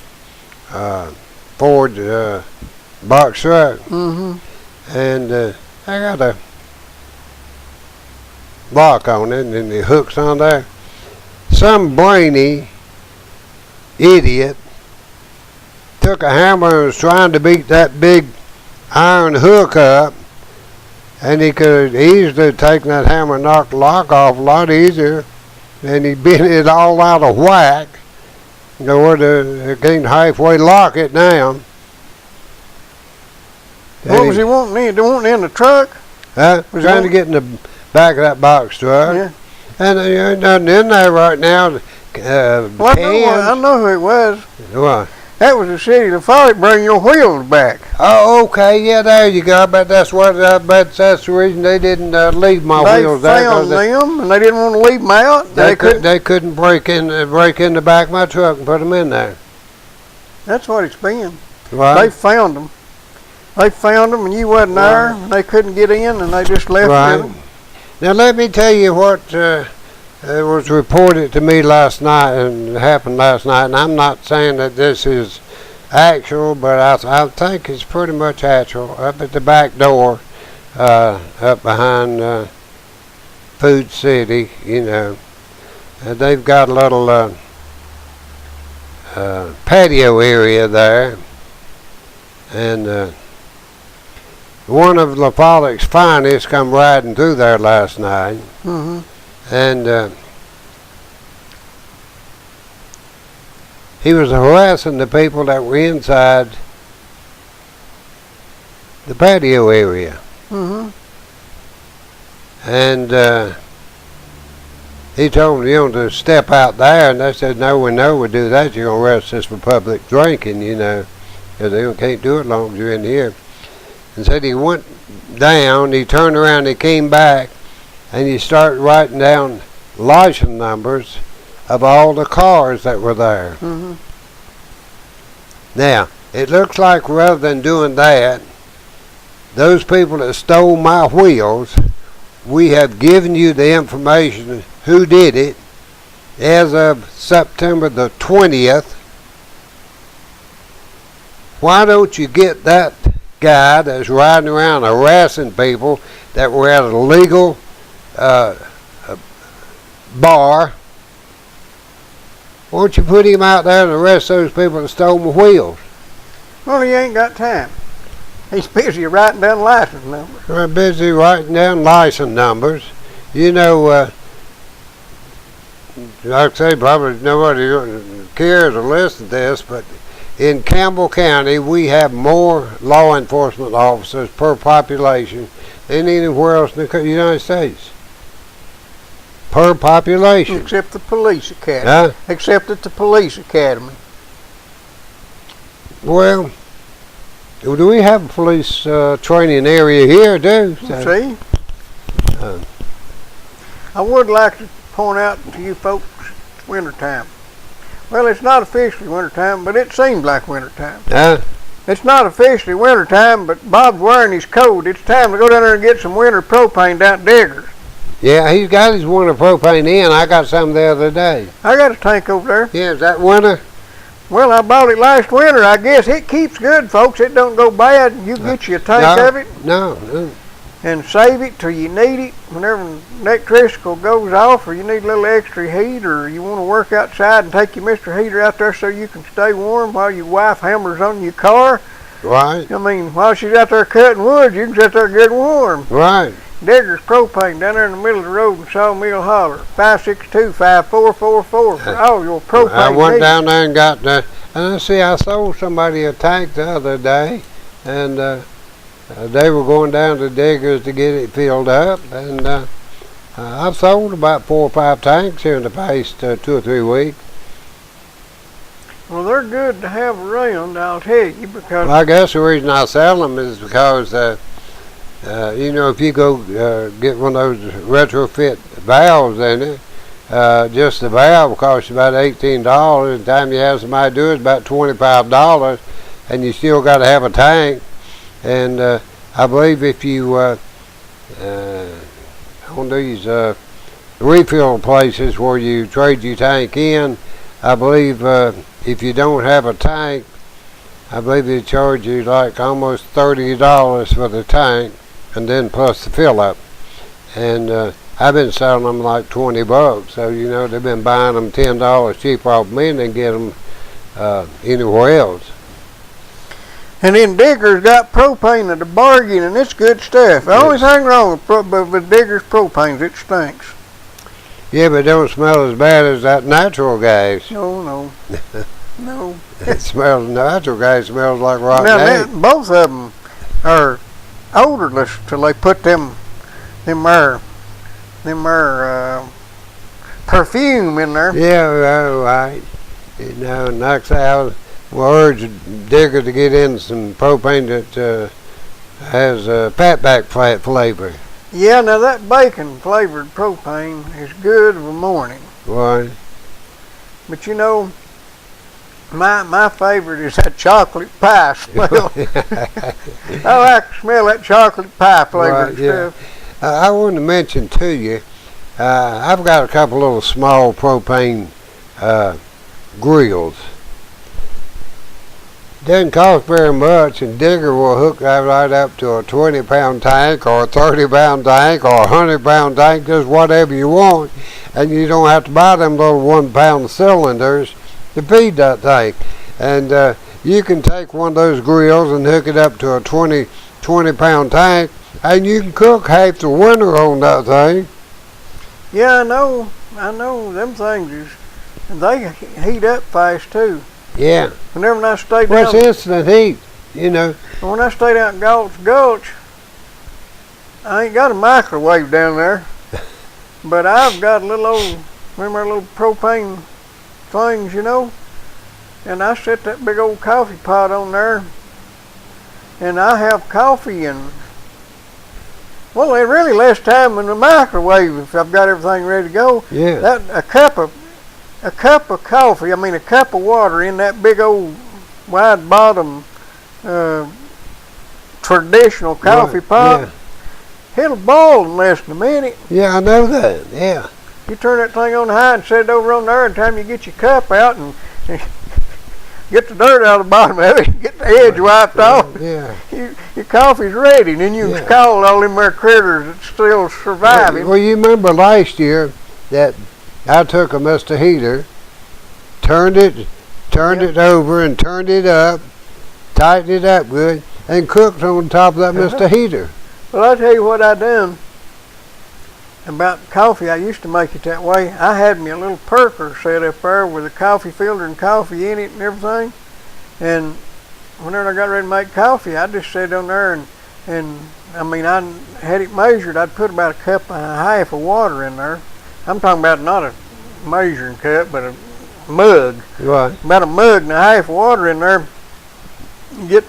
Ford box truck. Mm-hmm. And I got a lock on it, and the hook's on there. Some brainy idiot took a hammer and was trying to beat that big iron hook up, and he could easily take that hammer and knock the lock off a lot easier, and he bent it all out of whack. They can't halfway lock it down. What was he wanting in the truck? Trying to get in the back of that box truck. Yeah. And there ain't nothing in there right now. I know who it was. What? That was the city that thought it bring your wheels back. Oh, okay, yeah, there you go. I bet that's the reason they didn't leave my wheels there. They found them, and they didn't want to leave them out. They couldn't break in the back of my truck and put them in there. That's what it's been. Right. They found them. And you wasn't there, and they couldn't get in, and they just left them. Now let me tell you what was reported to me last night and happened last night, and I'm not saying that this is actual, but I think it's pretty much actual. Up at the back door, up behind Food City, you know. They've got a little patio area there, and one of La Pollock's finest come riding through there last night, and he was harassing the people that were inside the patio area. And he told them, you know, to step out there, and they said, no, we do that. You're going to arrest us for public drinking, you know, because they can't do it as long as you're in here. And said he went down, he turned around, he came back, and he started writing down license numbers of all the cars that were there. Now, it looks like rather than doing that, those people that stole my wheels, we have given you the information who did it as of September the 20th. Why don't you get that guy that's riding around harassing people that were at a legal bar? Why don't you put him out there and arrest those people that stole my wheels? Well, he ain't got time. He's busy writing down license numbers. We're busy writing down license numbers. You know, like I say, probably nobody cares or listens to this, but in Campbell County, we have more law enforcement officers per population than anywhere else in the United States. Per population. Except the police academy. Huh? Except at the police academy. Well, do we have a police training area here, too? So, see? I would like to point out to you folks, it's wintertime. Well, it's not officially wintertime, but it seems like wintertime. It's not officially wintertime, but Bob's wearing his coat. It's time to go down there and get some winter propane down at Digger's. Yeah, he's got his winter propane in. I got some the other day. I got a tank over there. Yeah, is that winter? Well, I bought it last winter. I guess it keeps good, folks. It don't go bad. You get you a tank of it. No. And save it till you need it. Whenever electrical goes off, or you need a little extra heat, or you want to work outside and take your Mr. Heater out there so you can stay warm while your wife hammers on your car. Right. I mean, while she's out there cutting wood, you can sit there and get warm. Right. Digger's Propane down there in the middle of the road in Sawmill Holler. 562-5444 for all your propane I went needs. down there and got and I see I sold somebody a tank the other day, and they were going down to Digger's to get it filled up, and I've sold about 4 or 5 tanks here in the past 2 or 3 weeks. Well, they're good to have around, I'll tell you, because... Well, I guess the reason I sell them is because you know, if you go get one of those retrofit valves in it, just the valve costs you about $18. The time you have somebody do it, it's about $25, and you still got to have a tank. And I believe if you on these refill places where you trade your tank in, I believe if you don't have a tank, I believe they charge you like almost $30 for the tank, and then plus the fill up. And I've been selling them like $20, so you know they've been buying them $10 cheaper off me than get them anywhere else. And then Digger's got propane at the bargain, and it's good stuff. The only thing wrong with Digger's propane is it stinks. Yeah, but it don't smell as bad as that natural gas. No. No. It smells, natural gas smells like rotten egg. Now, both of them are odorless till they put them perfume in there. Yeah, right. You know, and like I say, I will urge Digger to get in some propane that has fatback flavor. Yeah, now that bacon flavored propane is good of a morning. Right. But you know, my favorite is that chocolate pie smell. I like to smell that chocolate pie flavored stuff. I wanted to mention to you, I've got a couple little small propane grills. Doesn't cost very much, and Digger will hook that right up to a 20-pound tank or a 30-pound tank or a 100-pound tank, just whatever you want. And you don't have to buy them little 1-pound cylinders to feed that tank. And you can take one of those grills and hook it up to a 20-pound tank, and you can cook half the winter on that thing. Yeah, I know them things is, and they heat up fast too. Yeah. Whenever I stayed Well, it's down, instant heat, you know. when I stayed out in Galt's Gulch, I ain't got a microwave down there, but I've got a little old, remember little propane things, you know, and I set that big old coffee pot on there, and I have coffee and, well, it really less time in the microwave if I've got everything ready to go. Yeah. That a cup of coffee, a cup of water in that big old wide bottom traditional coffee pot, Yeah. it'll boil in less than a minute. Yeah, I know that. Yeah. You turn that thing on high and set it over on there, and the time you get your cup out and get the dirt out of the bottom of it, get the edge wiped off, Yeah. your coffee's ready, and then you Yeah. call all them there critters that's still surviving. Well, you remember last year that I took a Mr. Heater, turned it over and turned it up, tightened it up good, and cooked on top of that Mr. Heater. Well, I'll tell you what I done about coffee. I used to make it that way. I had me a little perker set up there with a coffee filter and coffee in it and everything. And whenever I got ready to make coffee, I just sat on there and I had it measured. I'd put about a cup and a half of water in there. I'm talking about not a measuring cup, but a mug. Right. About a mug and a half of water in there. The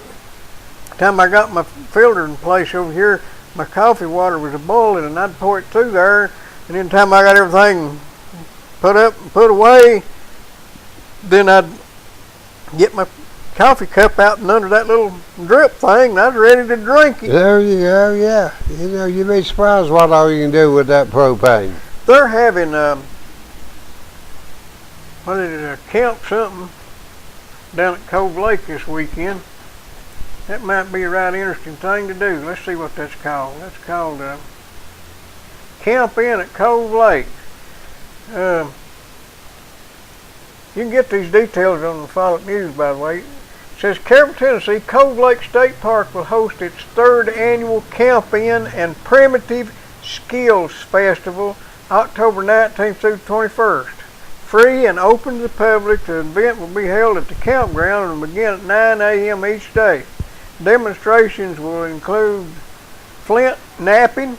time I got my filter in place over here, my coffee water was a boiling, and I'd pour it through there, and then the time I got everything put up and put away, then I'd get my coffee cup out and under that little drip thing, and I was ready to drink it. There you go, yeah. You know, you'd be surprised what all you can do with that propane. They're having, camp something down at Cove Lake this weekend. That might be a right interesting thing to do. Let's see what that's called. That's called Camp In at Cove Lake. You can get these details on the Follett News, by the way. It says, Carroll, Tennessee, Cove Lake State Park will host its 3rd annual Camp In and Primitive Skills Festival, October 19th through 21st. Free and open to the public, the event will be held at the campground and will begin at 9 a.m. each day. Demonstrations will include flint knapping,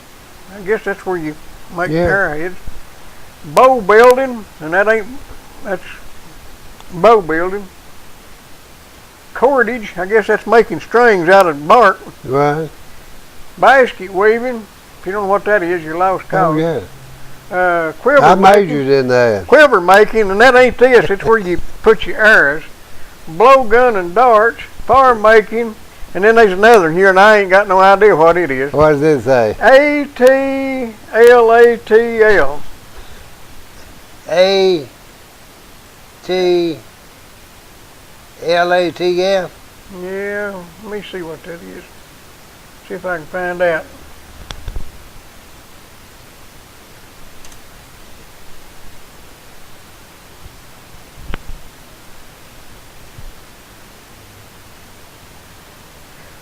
I guess that's where you make arrowheads, bow building, and that's bow building, cordage, I guess that's making strings out of bark, Right. basket weaving, if you don't know what that is, you're lost cause. Oh, yeah. Quiver I making, majored in that. quiver making, and that ain't this, it's where you put your arrows, blow gun and darts, farm making, and then there's another here, and I ain't got no idea what it is. What does it say? ATLATL. ATLATF? Yeah, let me see what that is. See if I can find out.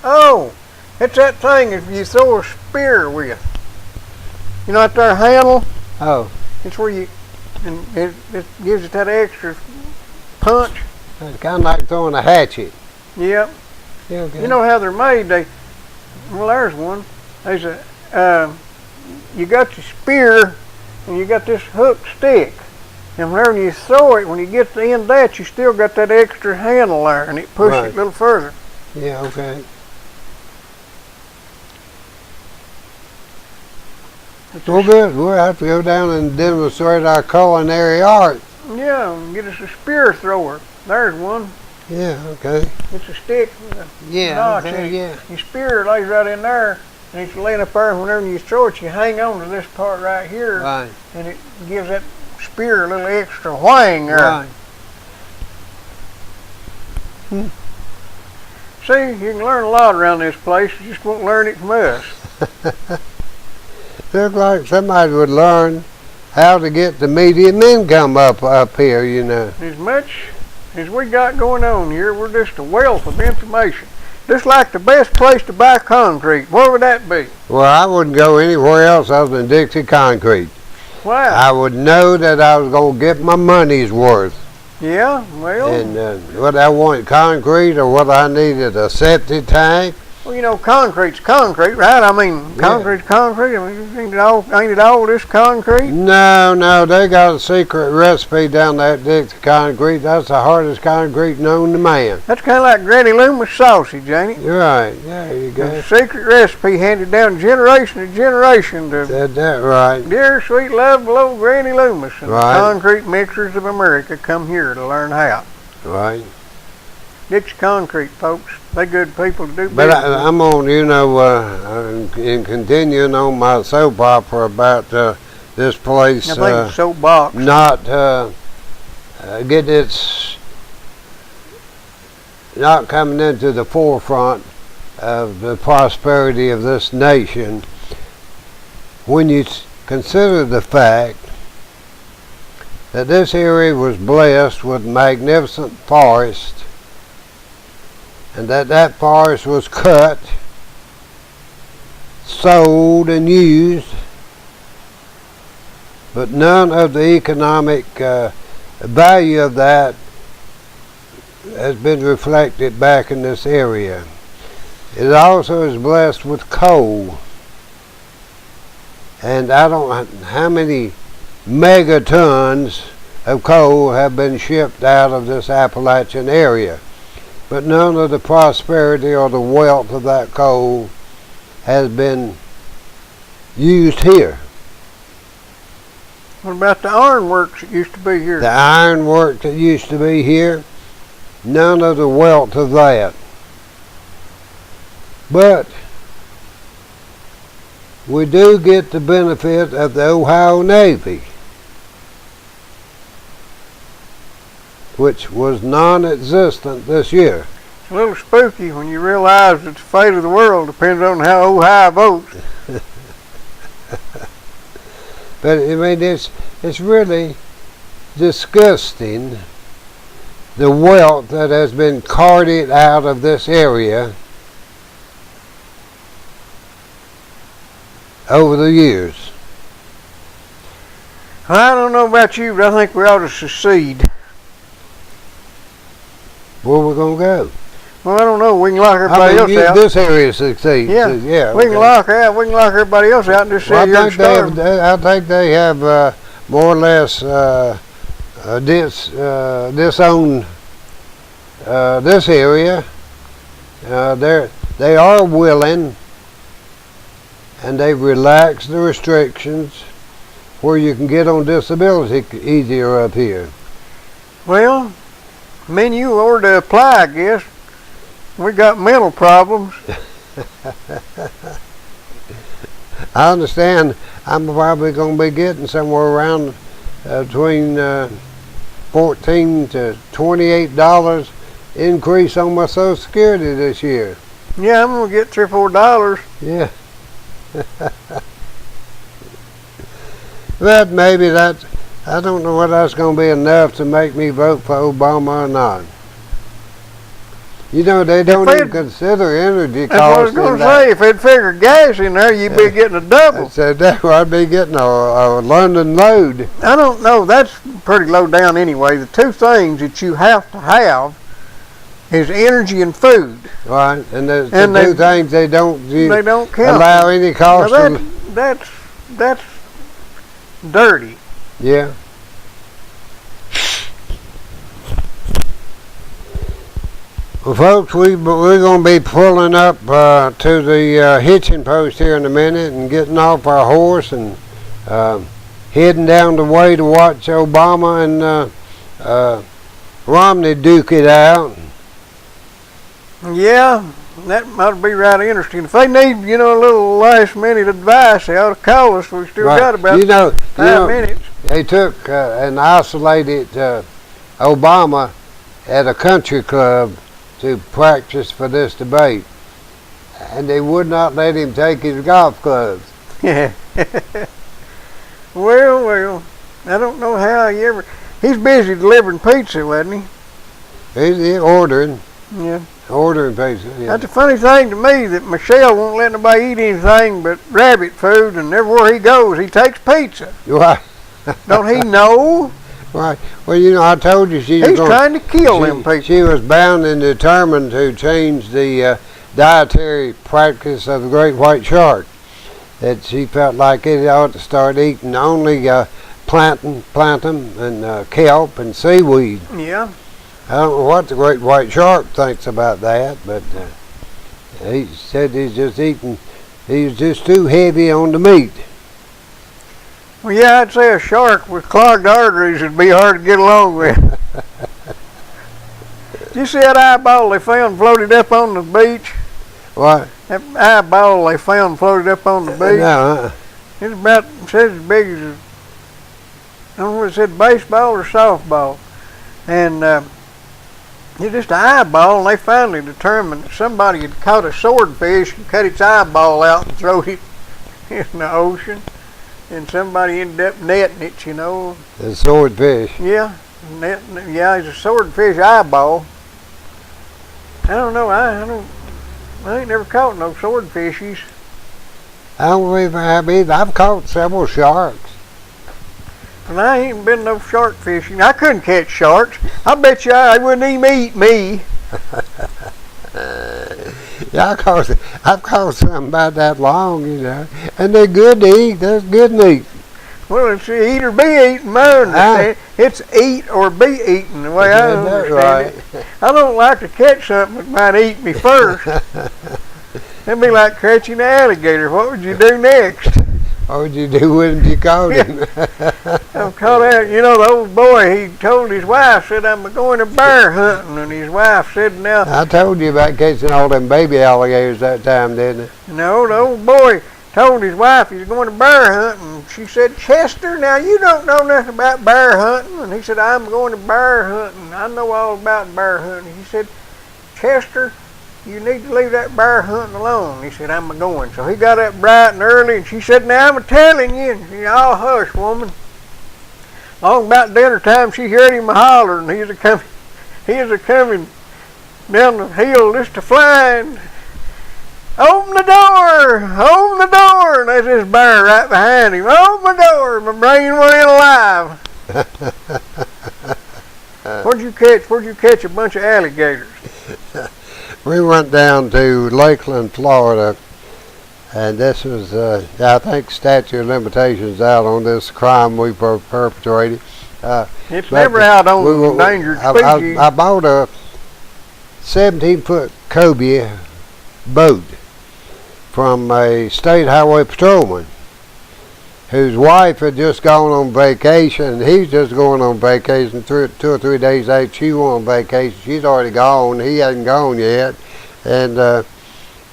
Oh, it's that thing if you throw a spear with. You know that there handle? Oh. It's where you, and it gives it that extra punch. It's kind of like throwing a hatchet. Yep. Yeah, okay. You know how they're made? Well, there's one. There's you got your spear, and you got this hook stick. And whenever you throw it, when you get to the end of that, you still got that extra handle there, and it pushes it a little further. Yeah, okay. Well, good. We'll have to go down and demonstrate our culinary art. Yeah, and get us a spear thrower. There's one. Yeah, okay. It's a stick with a notch in it. Yeah. Your spear lays right in there, and it's laying up there, and whenever you throw it, you hang on to this part right here, Right. and it gives that spear a little extra whang there. Right. see, you can learn a lot around this place. You just won't learn it from us. Looks like somebody would learn how to get the medium income up here, you know. As much as we got going on here, we're just a wealth of information. Just like the best place to buy concrete, where would that be? Well, I wouldn't go anywhere else other than Dixie Concrete. Why? I would know that I was going to get my money's worth. Yeah, well. And what I wanted, concrete, or what I needed, a septic tank. Well, you know, concrete's concrete, right? I mean, concrete's concrete. I mean, ain't it all this concrete? No, they got a secret recipe down there at Dixie Concrete. That's the hardest concrete known to man. That's kind of like Granny Loomis sausage, ain't it? You're right. There you go. A secret recipe handed down generation to generation to Said that right. dear sweet love below Granny Loomis. And Right. the concrete mixers of America come here to learn how. Right. Dixie Concrete, folks. They good people to do business. But I'm on, you know, in continuing on my soap opera about this place I think it's soapbox. not not coming into the forefront of the prosperity of this nation. When you consider the fact that this area was blessed with magnificent forest, and that forest was cut, sold, and used, but none of the economic value of that has been reflected back in this area. It also is blessed with coal, and I don't know how many megatons of coal have been shipped out of this Appalachian area. But none of the prosperity or the wealth of that coal has been used here. What about the ironworks that used to be here? The ironwork that used to be here, none of the wealth of that. But we do get the benefit of the Ohio Navy, which was non-existent this year. It's a little spooky when you realize that the fate of the world depends on how Ohio votes. But I mean, it's really disgusting, the wealth that has been carted out of this area over the years. I don't know about you, but I think we ought to secede. Where we gonna go? Well, I don't know. We can lock everybody else out. This area succeeds. Yeah, yeah. We can lock her out. We can lock everybody else out and just sit here and starve. I think they have more or less disowned this area. They are willing, and they've relaxed the restrictions where you can get on disability easier up here. Well, me and you ought to apply, I guess. We got mental problems. I understand I'm probably going to be getting somewhere around between $14 to $28 increase on my Social Security this year. Yeah, I'm going to get $3 or $4. Yeah. But maybe that, I don't know whether that's going to be enough to make me vote for Obama or not. You know, they don't even consider energy costs. That's what I was going to say. If they'd figure gas in there, you'd be getting a double. So I'd be getting a London load. I don't know. That's pretty low down anyway. The two things that you have to have is energy and food. Right, and the two things they don't count. Allow any cost. Now that's dirty. Yeah. Well, folks, we're going to be pulling up to the hitching post here in a minute and getting off our horse and heading down the way to watch Obama and Romney duke it out. Yeah, that might be right interesting. If they need, a little last minute advice, they ought to call us. We still got about 5 minutes. They took and isolated Obama at a country club to practice for this debate, and they would not let him take his golf clubs. Yeah. Well, I don't know how he ever. He's busy delivering pizza, wasn't he? He's ordering. Yeah. Ordering pizza. Yeah. That's the funny thing to me that Michelle won't let nobody eat anything but rabbit food, and everywhere he goes, he takes pizza. Why? Don't he know? Right. Well, you know, I told you He's trying to kill them people. She was bound and determined to change the dietary practice of the great white shark. That she felt like it ought to start eating only plankton and kelp and seaweed. Yeah. I don't know what the great white shark thinks about that, but he said he's just too heavy on the meat. Well, yeah, I'd say a shark with clogged arteries would be hard to get along with. Did you see that eyeball they found floated up on the beach? What? That eyeball they found floated up on the beach? No. It's about, it says as big as, I don't know if it said baseball or softball. And it's just an eyeball, and they finally determined that somebody had caught a swordfish and cut its eyeball out and thrown it in the ocean. And somebody ended up netting it, you know. The swordfish. Yeah, yeah, it's a swordfish eyeball. I don't know, I ain't never caught no swordfishies. I don't believe I have either. I've caught several sharks. And I ain't been no shark fishing. I couldn't catch sharks. I bet you I wouldn't even eat me. Yeah, I've caught some about that long, you know. And they're good to eat. That's good meat. Well, it's eat or be eaten, I understand. It's eat or be eaten, the way I understand it. I don't like to catch something that might eat me first. That'd be like catching an alligator. What would you do next? What would you do with him if you caught him? I'm caught out. You know, the old boy, he told his wife, said, I'm going to bear hunting. And his wife said, now... I told you about catching all them baby alligators that time, didn't I? No, the old boy told his wife he was going to bear hunting. She said, Chester, now you don't know nothing about bear hunting. And he said, I'm going to bear hunting. I know all about bear hunting. He said, Chester, you need to leave that bear hunting alone. He said, I'm going. So he got up bright and early, and she said, now I'm telling you. And she, oh, hush, woman. Long about dinner time, she heard him holler, and he was a-coming down the hill just a flying. Open the door! Open the door! And there's this bear right behind him. Open the door! My brain went in alive. Where'd you catch a bunch of alligators? We went down to Lakeland, Florida, and this was, I think, statute of limitations out on this crime we perpetrated. It's never out on endangered species. I bought a 17-foot cobia boat from a state highway patrolman whose wife had just gone on vacation, and he's just going on vacation 2 or 3 days after she went on vacation. She's already gone. He hasn't gone yet. And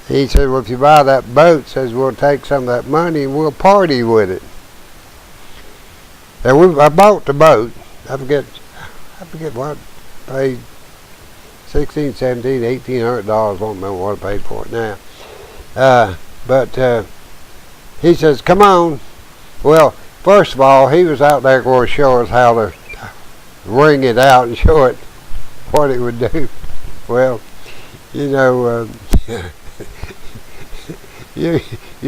he said, well, if you buy that boat, says we'll take some of that money and we'll party with it. And I bought the boat. I forget what I paid. $1,600, $1,700, $1,800. I won't remember what I paid for it now. But he says, come on. Well, first of all, he was out there going to show us how to wring it out and show it what it would do. Well, you know, you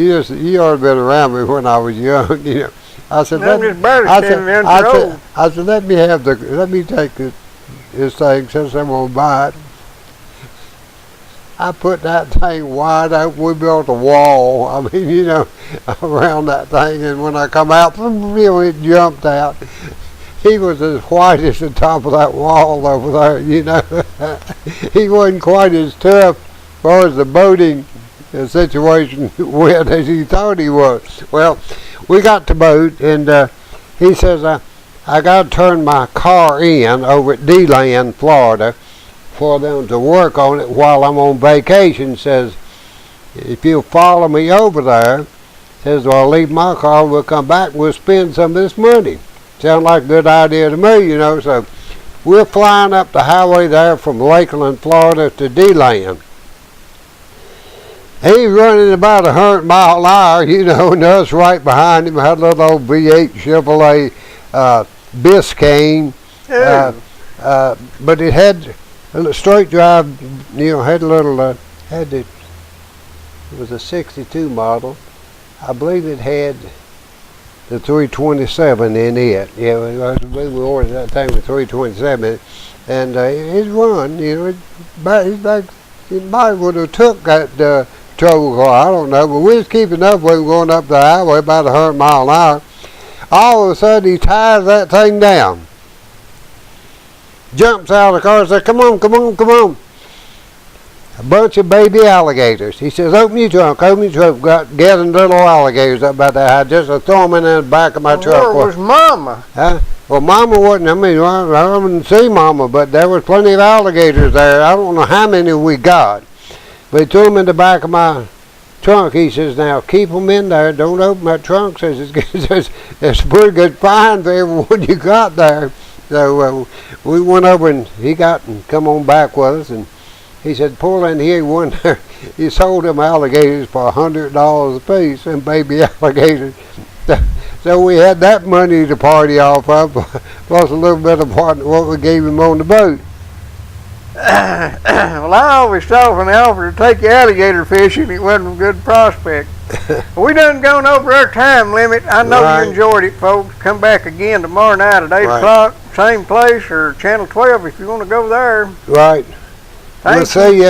ought to have been around me when I was young. You know, I said, let me take this thing since I'm gonna buy it. I put that thing wide open. We built a wall. I mean, you know, around that thing. And when I come out, it jumped out. He was as white as the top of that wall over there, you know. He wasn't quite as tough as far as the boating situation went as he thought he was. Well, we got the boat, and he says, I got to turn my car in over at D-Land, Florida, for them to work on it while I'm on vacation. Says, if you'll follow me over there, says, well, I'll leave my car, we'll come back and we'll spend some of this money. Sounds like a good idea to me, you know. So we're flying up the highway there from Lakeland, Florida to D-Land. He's running about 100 mile an hour, you know, and us right behind him had a little old V8 Chevrolet Biscayne. But it had a straight drive, you know, had a little, it was a 62 model. I believe it had the 327 in it. Yeah, we ordered that thing with 327, and it run, you know, it might would have took that trouble car, I don't know, but we was keeping up with him going up the highway about 100 mile an hour. All of a sudden he ties that thing down, jumps out of the car and says, come on, come on, come on. A bunch of baby alligators. He says, open your trunk, open your trunk. Got getting little alligators up about that high. Just throw them in the back of my truck. Where was Mama? Huh? Well, Mama wasn't. I mean, I didn't see Mama, but there was plenty of alligators there. I don't know how many we got. But he threw them in the back of my trunk. He says, now keep them in there. Don't open that trunk. Says it's a pretty good find for everyone you got there. So we went over and he got and come on back with us, and he said, pull in here. One there. He sold them alligators for $100 a piece, and baby alligators. So we had that money to party off of, plus a little bit of what we gave him on the boat. Well, I always thought when they offered to take you alligator fishing, it wasn't a good prospect. We done gone over our time limit. I know you enjoyed it, folks. Come back again tomorrow night at 8 o'clock, same place, or Channel 12 if you want to go there. Right. We'll see you.